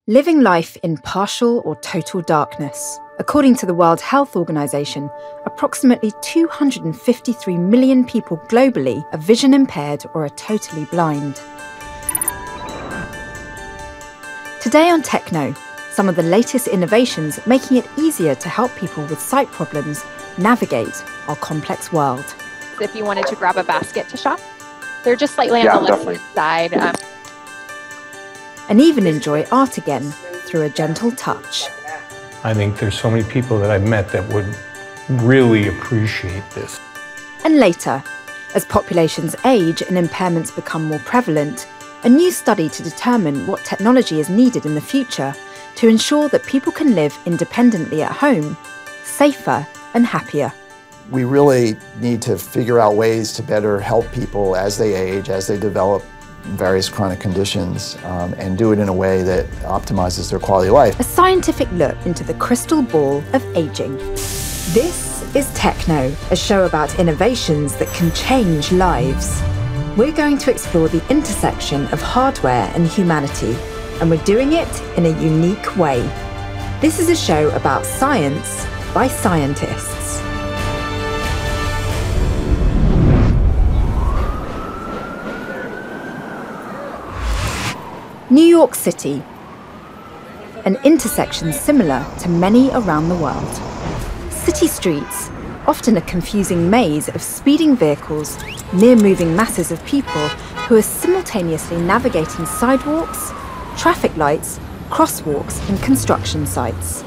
Living life in partial or total darkness. According to the World Health Organization, approximately 253 million people globally are vision impaired or are totally blind. Today on TechKnow, some of the latest innovations making it easier to help people with sight problems navigate our complex world. If you wanted to grab a basket to shop, they're just slightly on the left side. And even enjoy art again through a gentle touch. I think there's so many people that I've met that would really appreciate this. And later, as populations age and impairments become more prevalent, a new study to determine what technology is needed in the future to ensure that people can live independently at home, safer and happier. We really need to figure out ways to better help people as they age, as they develop various chronic conditions, and do it in a way that optimizes their quality of life. A scientific look into the crystal ball of aging. This is TechKnow, a show about innovations that can change lives. We're going to explore the intersection of hardware and humanity, and we're doing it in a unique way. This is a show about science by scientists. New York City, an intersection similar to many around the world. City streets, often a confusing maze of speeding vehicles, near-moving masses of people who are simultaneously navigating sidewalks, traffic lights, crosswalks, and construction sites.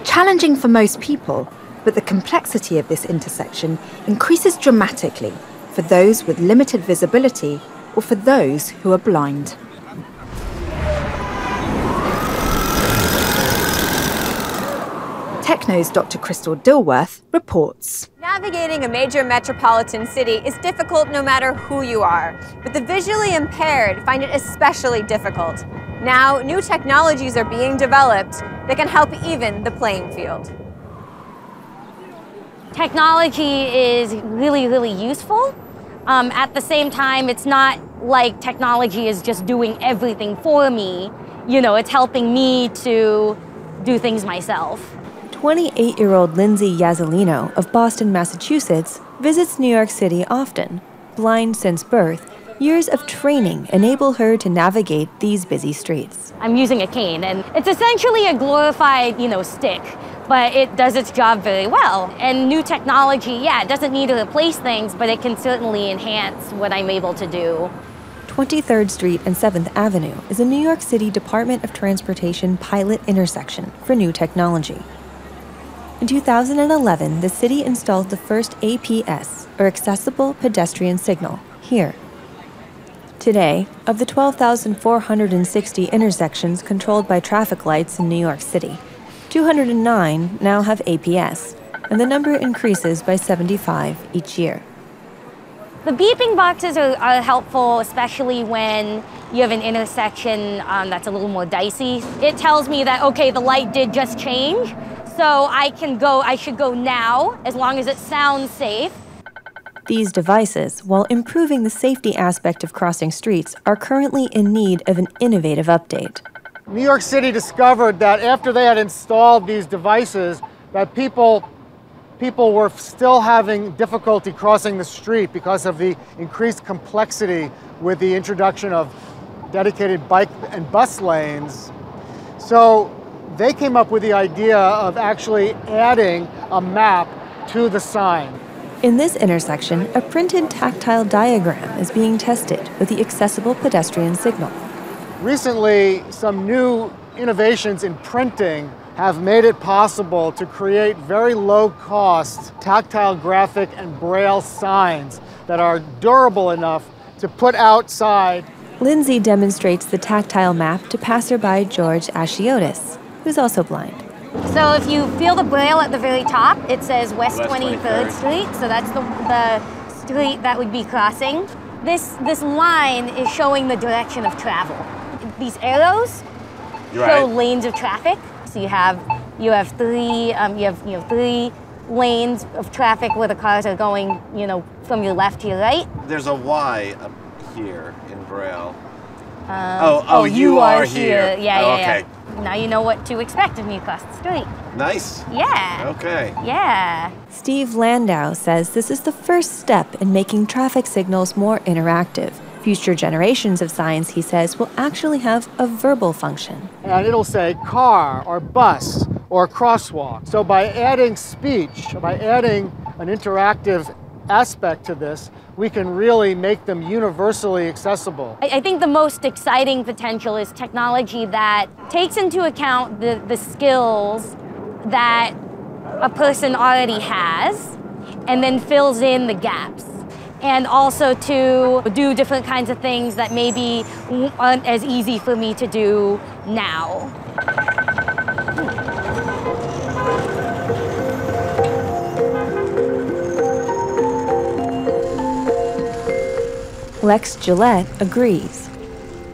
Challenging for most people, but the complexity of this intersection increases dramatically for those with limited visibility or for those who are blind. TechKnow's Dr. Crystal Dilworth reports. Navigating a major metropolitan city is difficult no matter who you are, but the visually impaired find it especially difficult. Now, new technologies are being developed that can help even the playing field. Technology is really useful. At the same time, it's not like technology is just doing everything for me. You know, it's helping me to do things myself. 28-year-old Lindsay Yazzolino of Boston, Massachusetts, visits New York City often. Blind since birth, years of training enable her to navigate these busy streets. I'm using a cane, and it's essentially a glorified, stick. But it does its job very well. And new technology, it doesn't need to replace things, but it can certainly enhance what I'm able to do. 23rd Street and 7th Avenue is a New York City Department of Transportation pilot intersection for new technology. In 2011, the city installed the first APS, or Accessible Pedestrian Signal, here. Today, of the 12,460 intersections controlled by traffic lights in New York City, 209 now have APS, and the number increases by 75 each year. The beeping boxes are helpful, especially when you have an intersection that's a little more dicey. It tells me that, okay, the light did just change, so I should go now, as long as it sounds safe. These devices, while improving the safety aspect of crossing streets, are currently in need of an innovative update. New York City discovered that after they had installed these devices, that people were still having difficulty crossing the street because of the increased complexity with the introduction of dedicated bike and bus lanes. So they came up with the idea of actually adding a map to the sign. In this intersection, a printed tactile diagram is being tested with the Accessible Pedestrian Signal. Recently, some new innovations in printing have made it possible to create very low-cost tactile graphic and braille signs that are durable enough to put outside. Lindsay demonstrates the tactile map to passerby George Ashiotis, who's also blind. So if you feel the braille at the very top, it says West 23rd Street, so that's the street that would be crossing. This line is showing the direction of travel. These arrows show lanes of traffic. So you have three lanes of traffic where the cars are going, from your left to your right. There's a Y up here in Braille. You are here. Yeah. Okay. Now you know what to expect of me across the street. Nice. Yeah. Okay. Yeah. Steve Landau says this is the first step in making traffic signals more interactive. Future generations of signs, he says, will actually have a verbal function. And it'll say car or bus or crosswalk. So by adding speech, by adding an interactive aspect to this, we can really make them universally accessible. I think the most exciting potential is technology that takes into account the skills that a person already has and then fills in the gaps. And also to do different kinds of things that maybe aren't as easy for me to do now. Lex Gillette agrees.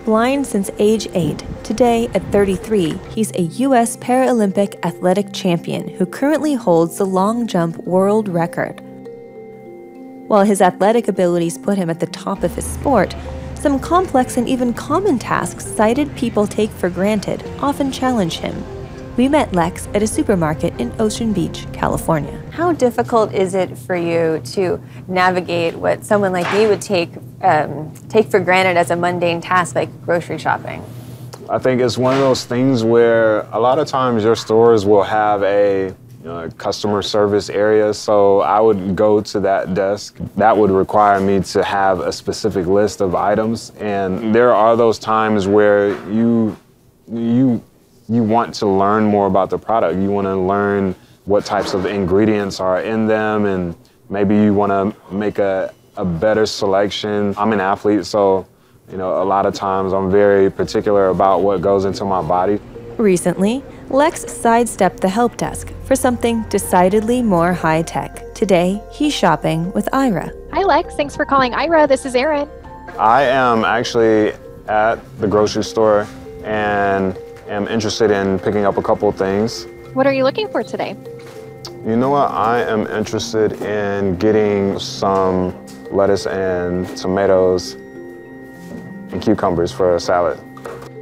Blind since age 8, today at 33, he's a U.S. Paralympic athletic champion who currently holds the long jump world record. While his athletic abilities put him at the top of his sport, some complex and even common tasks sighted people take for granted often challenge him. We met Lex at a supermarket in Ocean Beach, California. How difficult is it for you to navigate what someone like me would take for granted as a mundane task like grocery shopping? I think it's one of those things where a lot of times your stores will have a customer service area, so I would go to that desk. That would require me to have a specific list of items, and there are those times where you want to learn more about the product. You want to learn what types of ingredients are in them, and maybe you want to make a better selection. I'm an athlete, so a lot of times I'm very particular about what goes into my body. Recently, Lex sidestepped the help desk for something decidedly more high-tech. Today, he's shopping with Ira. Hi, Lex. Thanks for calling Ira. This is Erin. I am actually at the grocery store and am interested in picking up a couple things. What are you looking for today? You know what? I am interested in getting some lettuce and tomatoes and cucumbers for a salad.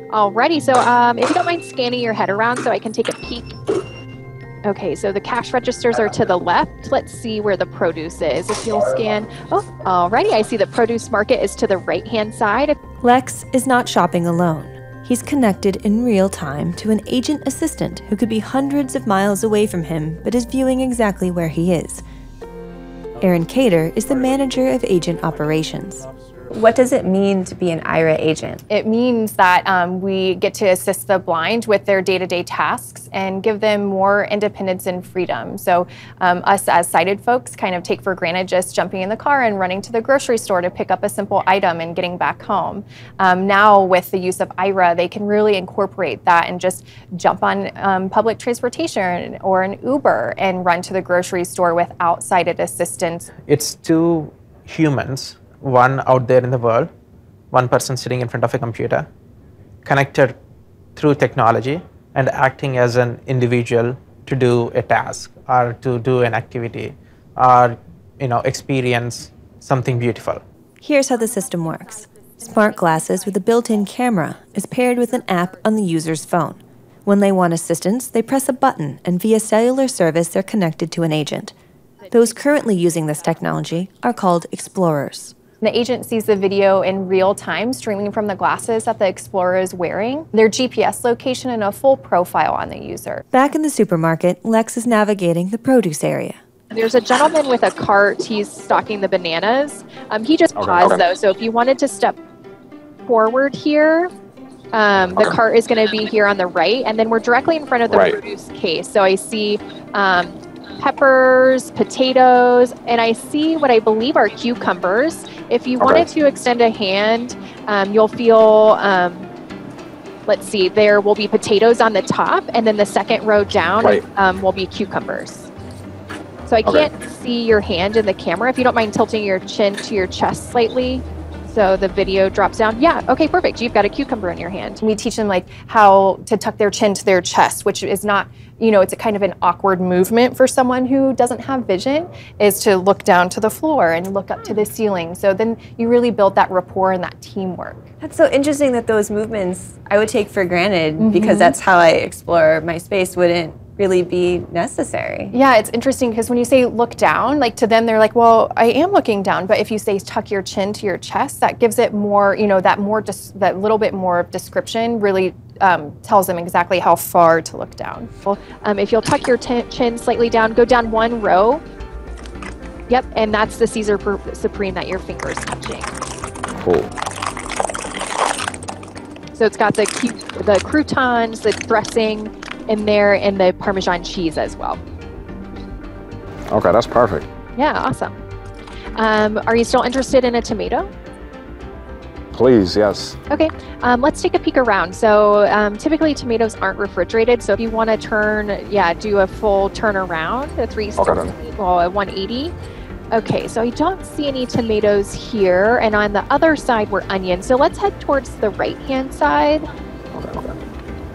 Alrighty, so if you don't mind scanning your head around so I can take a peek. Okay, so the cash registers are to the left. Let's see where the produce is. If you'll scan, alrighty, I see the produce market is to the right-hand side. Lex is not shopping alone. He's connected in real time to an agent assistant who could be hundreds of miles away from him, but is viewing exactly where he is. Erin Cater is the manager of agent operations. What does it mean to be an IRA agent? It means that we get to assist the blind with their day-to-day tasks and give them more independence and freedom. So us as sighted folks kind of take for granted just jumping in the car and running to the grocery store to pick up a simple item and getting back home. Now with the use of IRA, they can really incorporate that and just jump on public transportation or an Uber and run to the grocery store without sighted assistance. It's two humans, one out there in the world, one person sitting in front of a computer, connected through technology and acting as an individual to do a task or to do an activity or experience something beautiful. Here's how the system works. Smart glasses with a built-in camera is paired with an app on the user's phone. When they want assistance, they press a button and via cellular service they're connected to an agent. Those currently using this technology are called explorers. The agent sees the video in real time, streaming from the glasses that the explorer is wearing, their GPS location, and a full profile on the user. Back in the supermarket, Lex is navigating the produce area. There's a gentleman with a cart. He's stocking the bananas. He just paused, though, so if you wanted to step forward here, the cart is going to be here on the right, and then we're directly in front of the produce case. So I see peppers, potatoes, and I see what I believe are cucumbers. If you wanted to extend a hand, you'll feel, let's see, there will be potatoes on the top, and then the second row down will be cucumbers. So I can't see your hand in the camera. If you don't mind tilting your chin to your chest slightly. So the video drops down. Yeah, okay, perfect. You've got a cucumber in your hand. We teach them like how to tuck their chin to their chest, which is not, you know, it's a kind of an awkward movement for someone who doesn't have vision, is to look down to the floor and look up to the ceiling. So then you really build that rapport and that teamwork. That's so interesting that those movements I would take for granted because that's how I explore my space wouldn't really be necessary. Yeah, it's interesting because when you say look down, like to them they're like, well, I am looking down. But if you say tuck your chin to your chest, that gives it more, you know, that little bit more of description really tells them exactly how far to look down. If you'll tuck your chin slightly down, go down one row. Yep, and that's the Caesar Supreme that your finger's touching. Cool. So it's got the croutons, the dressing in there, and the Parmesan cheese as well. Okay, that's perfect. Yeah, awesome. Are you still interested in a tomato? Please, yes. Okay, let's take a peek around. So typically tomatoes aren't refrigerated. So if you want to do a full turnaround, a 360, well, a 180. Okay, so I don't see any tomatoes here. And on the other side were onions. So let's head towards the right-hand side. Okay.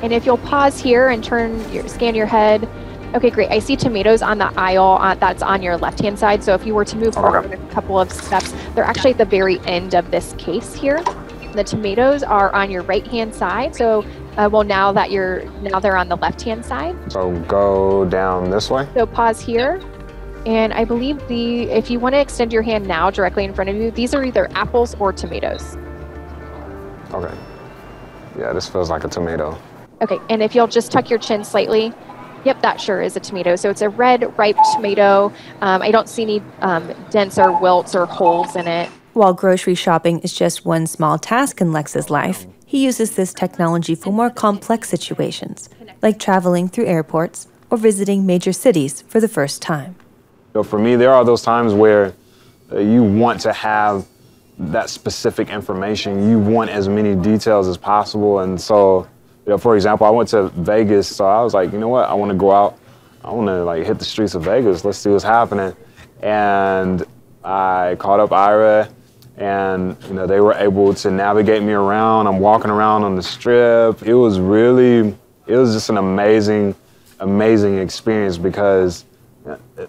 And if you'll pause here and scan your head. Okay, great. I see tomatoes on the aisle that's on your left-hand side. So if you were to move forward a couple of steps, they're actually at the very end of this case here. The tomatoes are on your right-hand side. So, now they're on the left-hand side. So go down this way? So pause here. And I believe if you want to extend your hand now directly in front of you, these are either apples or tomatoes. Okay. Yeah, this feels like a tomato. Okay, and if you'll just tuck your chin slightly, yep, that sure is a tomato. So it's a red, ripe tomato. I don't see any dents or wilts or holes in it. While grocery shopping is just one small task in Lex's life, he uses this technology for more complex situations, like traveling through airports or visiting major cities for the first time. So for me, there are those times where you want to have that specific information. You want as many details as possible. And so, for example, I went to Vegas, so I was like, you know what, I want to go out. I want to hit the streets of Vegas. Let's see what's happening. And I called up Ira, and they were able to navigate me around. I'm walking around on the strip. It was just an amazing experience because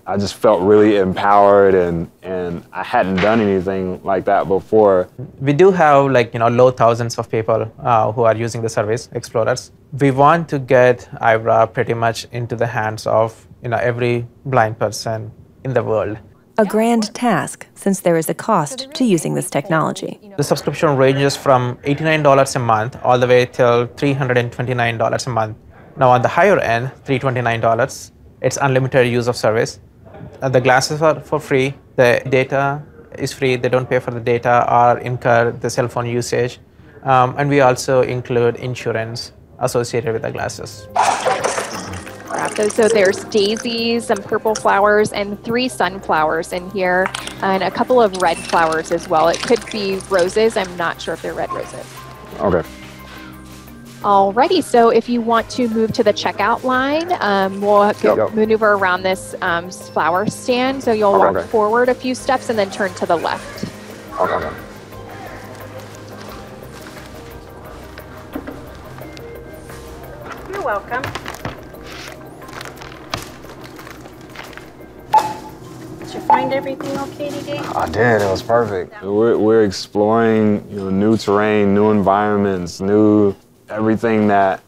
I just felt really empowered, and I hadn't done anything like that before. We do have low thousands of people who are using the service, explorers. We want to get Ira pretty much into the hands of every blind person in the world. A grand task, since there is a cost to using this technology. The subscription ranges from $89 a month all the way till $329 a month. Now on the higher end, $329, it's unlimited use of service. The glasses are for free. The data is free. They don't pay for the data or incur the cell phone usage. And we also include insurance associated with the glasses. So there's daisies, some purple flowers, and 3 sunflowers in here, and a couple of red flowers as well. It could be roses. I'm not sure if they're red roses. Okay. Alrighty, so if you want to move to the checkout line, we'll maneuver around this flower stand. So you'll walk forward a few steps and then turn to the left. Okay. You're welcome. Did you find everything okay today? I did. It was perfect. We're exploring new terrain, new environments, everything that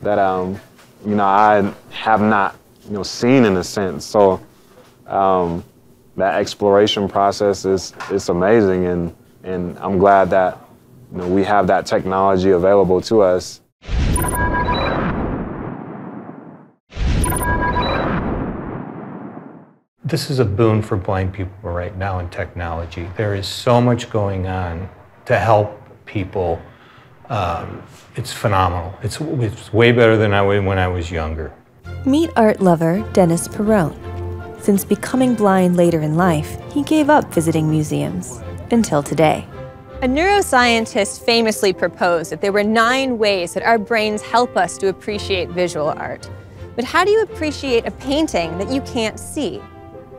I have not seen in a sense. So that exploration process is amazing, and I'm glad that we have that technology available to us. This is a boon for blind people right now in technology. There is so much going on to help people. It's phenomenal. It's way better than when I was younger. Meet art lover Dennis Perrone. Since becoming blind later in life, he gave up visiting museums, until today. A neuroscientist famously proposed that there were 9 ways that our brains help us to appreciate visual art. But how do you appreciate a painting that you can't see?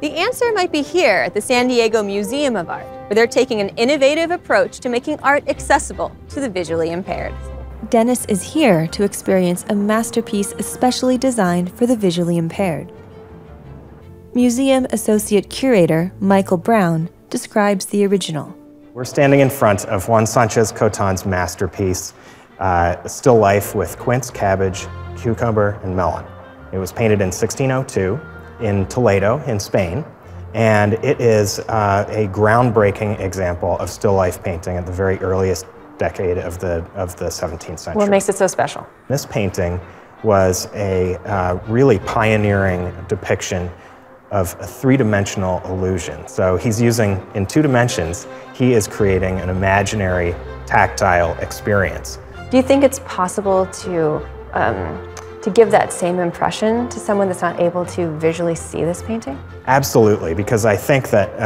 The answer might be here at the San Diego Museum of Art, where they're taking an innovative approach to making art accessible to the visually impaired. Dennis is here to experience a masterpiece especially designed for the visually impaired. Museum Associate Curator Michael Brown describes the original. We're standing in front of Juan Sanchez Coton's masterpiece, a still life with quince, cabbage, cucumber, and melon. It was painted in 1602 in Toledo, in Spain, and it is a groundbreaking example of still life painting at the very earliest decade of the 17th century. What makes it so special? This painting was a really pioneering depiction of a three-dimensional illusion. So he's using, in 2 dimensions, he is creating an imaginary tactile experience. Do you think it's possible to give that same impression to someone that's not able to visually see this painting? Absolutely, because I think that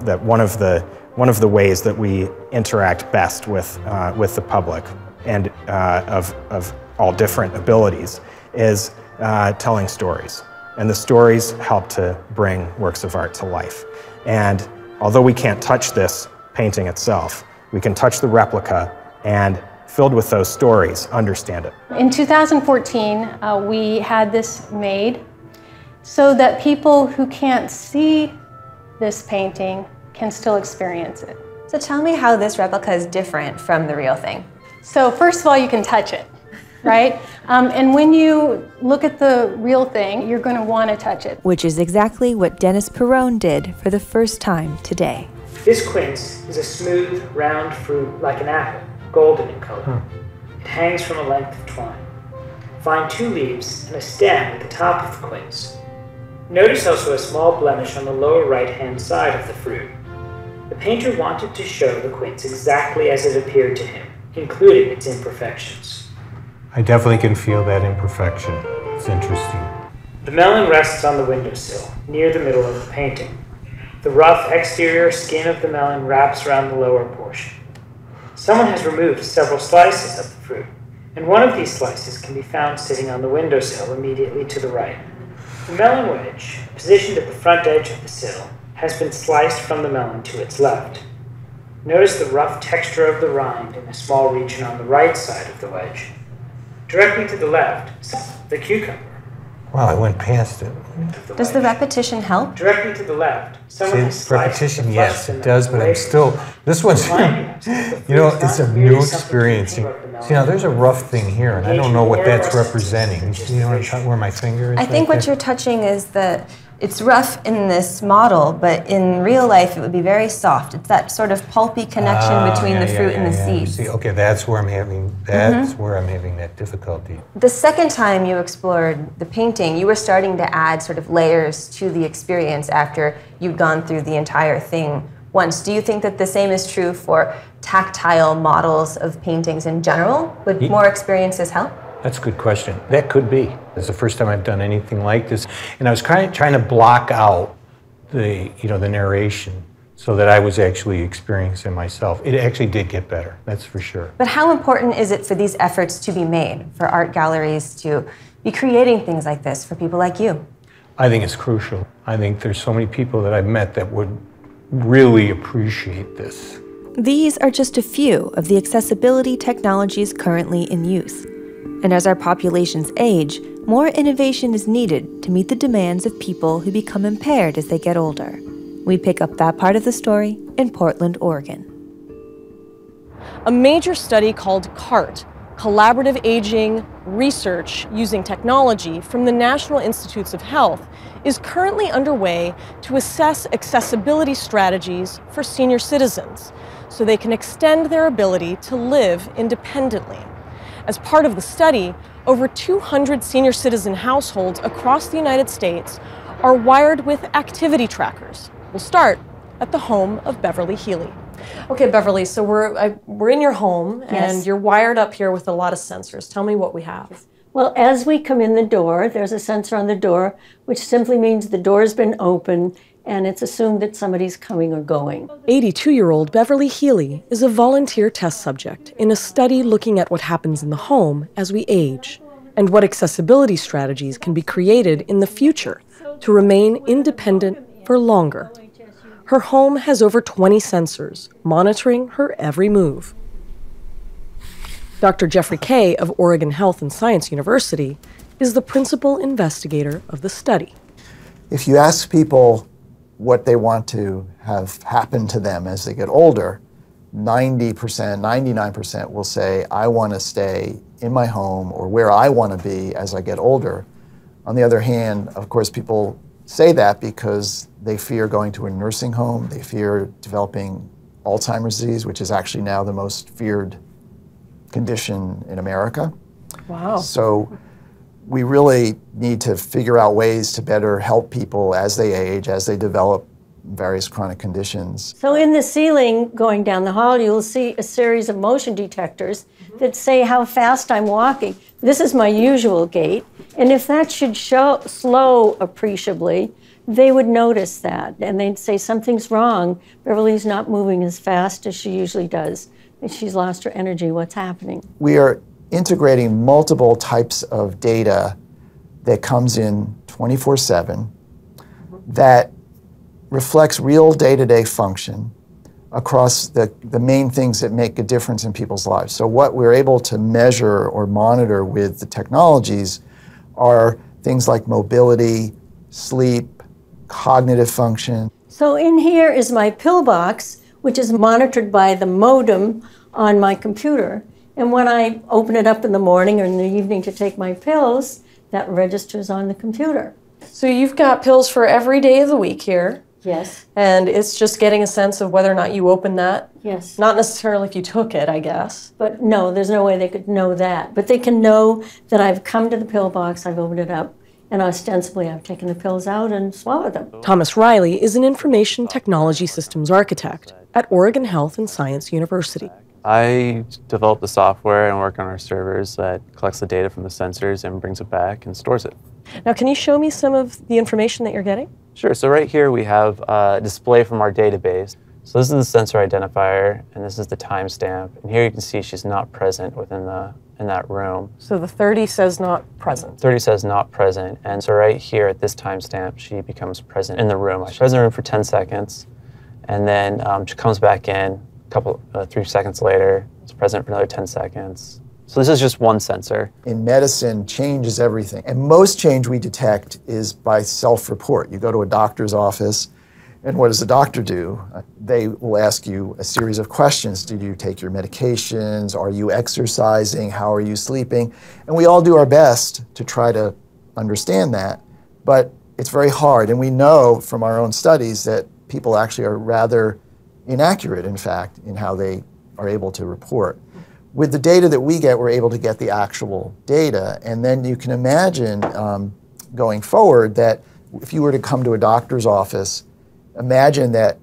that one of the ways that we interact best with the public and of all different abilities is telling stories. And the stories help to bring works of art to life. And although we can't touch this painting itself, we can touch the replica and, filled with those stories, understand it. In 2014, we had this made so that people who can't see this painting can still experience it. So tell me how this replica is different from the real thing. So first of all, you can touch it, right? And when you look at the real thing, you're going to want to touch it. Which is exactly what Dennis Perrone did for the first time today. This quince is a smooth, round fruit like an apple, golden in color. It hangs from a length of twine. Find 2 leaves and a stem at the top of the quince. Notice also a small blemish on the lower right-hand side of the fruit. The painter wanted to show the quince exactly as it appeared to him, including its imperfections. I definitely can feel that imperfection. It's interesting. The melon rests on the windowsill, near the middle of the painting. The rough exterior skin of the melon wraps around the lower portion. Someone has removed several slices of the fruit, and one of these slices can be found sitting on the windowsill immediately to the right. The melon wedge, positioned at the front edge of the sill, has been sliced from the melon to its left. Notice the rough texture of the rind in a small region on the right side of the wedge. Directly to the left, the cucumber. Wow, I went past it. Does the repetition help? Directly to the left, someone has sliced repetition, yes, it does, but I'm still, this one's, you know, it's a new experience. See, now there's a rough thing here, and I don't know what that's representing. You know what I'm talking, where my finger is? I think what you're touching is that it's rough in this model, but in real life it would be very soft. It's that sort of pulpy connection between the fruit and the seeds. See, okay, that's where I'm having, where I'm having that difficulty. The second time you explored the painting, you were starting to add sort of layers to the experience after you'd gone through the entire thing once. Do you think that the same is true for tactile models of paintings in general? Would more experiences help? That's a good question. That could be. It's the first time I've done anything like this. And I was trying to block out the, the narration so that I was actually experiencing myself. It actually did get better, that's for sure. But how important is it for these efforts to be made, for art galleries to be creating things like this for people like you? I think it's crucial. I think there's so many people that I've met that would really appreciate this. These are just a few of the accessibility technologies currently in use. And as our populations age, more innovation is needed to meet the demands of people who become impaired as they get older. We pick up that part of the story in Portland, Oregon. A major study called CART, Collaborative Aging Research Using Technology from the National Institutes of Health, is currently underway to assess accessibility strategies for senior citizens so they can extend their ability to live independently. As part of the study, over 200 senior citizen households across the United States are wired with activity trackers. We'll start at the home of Beverly Healy. Okay, Beverly, so we're in your home, and you're wired up here with a lot of sensors. Tell me what we have. Well, as we come in the door, there's a sensor on the door, which simply means the door's been opened, and it's assumed that somebody's coming or going. 82-year-old Beverly Healy is a volunteer test subject in a study looking at what happens in the home as we age, and what accessibility strategies can be created in the future to remain independent for longer. Her home has over 20 sensors, monitoring her every move. Dr. Jeffrey Kay of Oregon Health and Science University is the principal investigator of the study. If you ask people what they want to have happen to them as they get older, 90%, 99% will say, I want to stay in my home or where I want to be as I get older. On the other hand, of course, people say that because they fear going to a nursing home, they fear developing Alzheimer's disease, which is actually now the most feared condition in America. Wow. So we really need to figure out ways to better help people as they age, as they develop various chronic conditions. So in the ceiling going down the hall, you'll see a series of motion detectors that say how fast I'm walking. This is my usual gait, and if that should slow appreciably, they would notice that, and they'd say something's wrong. Beverly's not moving as fast as she usually does. She's lost her energy. What's happening? We are integrating multiple types of data that comes in 24/7 that reflects real day-to-day function across the main things that make a difference in people's lives. So what we're able to measure or monitor with the technologies are things like mobility, sleep, cognitive function. So in here is my pill box, which is monitored by the modem on my computer. And when I open it up in the morning or in the evening to take my pills, that registers on the computer. So you've got pills for every day of the week here. Yes. And it's just getting a sense of whether or not you open that? Yes. Not necessarily if you took it, I guess. But no, there's no way they could know that. But they can know that I've come to the pill box, I've opened it up, and ostensibly I've taken the pills out and swallowed them. Thomas Riley is an information technology systems architect at Oregon Health and Science University. I develop the software and work on our servers that collects the data from the sensors and brings it back and stores it. Now, can you show me some of the information that you're getting? Sure, so right here we have a display from our database. So this is the sensor identifier, and this is the timestamp. And here you can see she's not present in that room. So the 30 says not present. 30 says not present, and so right here at this timestamp, she becomes present in the room. She's present in the room for 10 seconds, and then she comes back in 3 seconds later, it's present for another 10 seconds. So this is just one sensor. In medicine, change is everything. And most change we detect is by self-report. You go to a doctor's office, and what does the doctor do? They will ask you a series of questions. Did you take your medications? Are you exercising? How are you sleeping? And we all do our best to try to understand that, but it's very hard. And we know from our own studies that people actually are rather inaccurate, in fact, in how they are able to report. With the data that we get, we're able to get the actual data, and then you can imagine going forward that if you were to come to a doctor's office, imagine that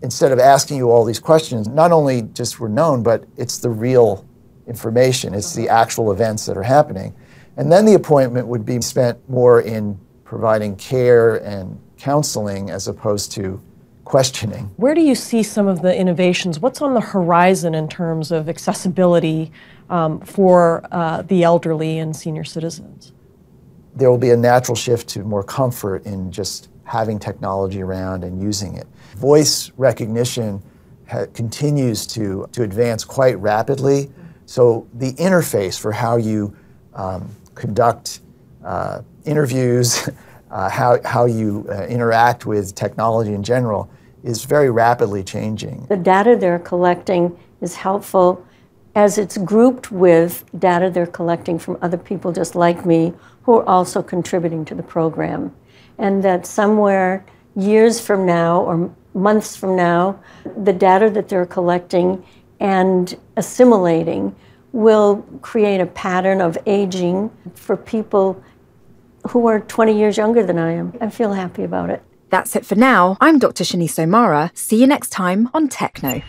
instead of asking you all these questions, not only just were known, but it's the real information, it's the actual events that are happening. And then the appointment would be spent more in providing care and counseling as opposed to questioning. Where do you see some of the innovations? What's on the horizon in terms of accessibility for the elderly and senior citizens? There will be a natural shift to more comfort in just having technology around and using it. Voice recognition continues to advance quite rapidly, so the interface for how you conduct interviews, how you interact with technology in general is very rapidly changing. The data they're collecting is helpful as it's grouped with data they're collecting from other people just like me who are also contributing to the program. And that somewhere years from now or months from now, the data that they're collecting and assimilating will create a pattern of aging for people who are 20 years younger than I am. I feel happy about it. That's it for now. I'm Dr. Shani Somara. See you next time on TechKnow.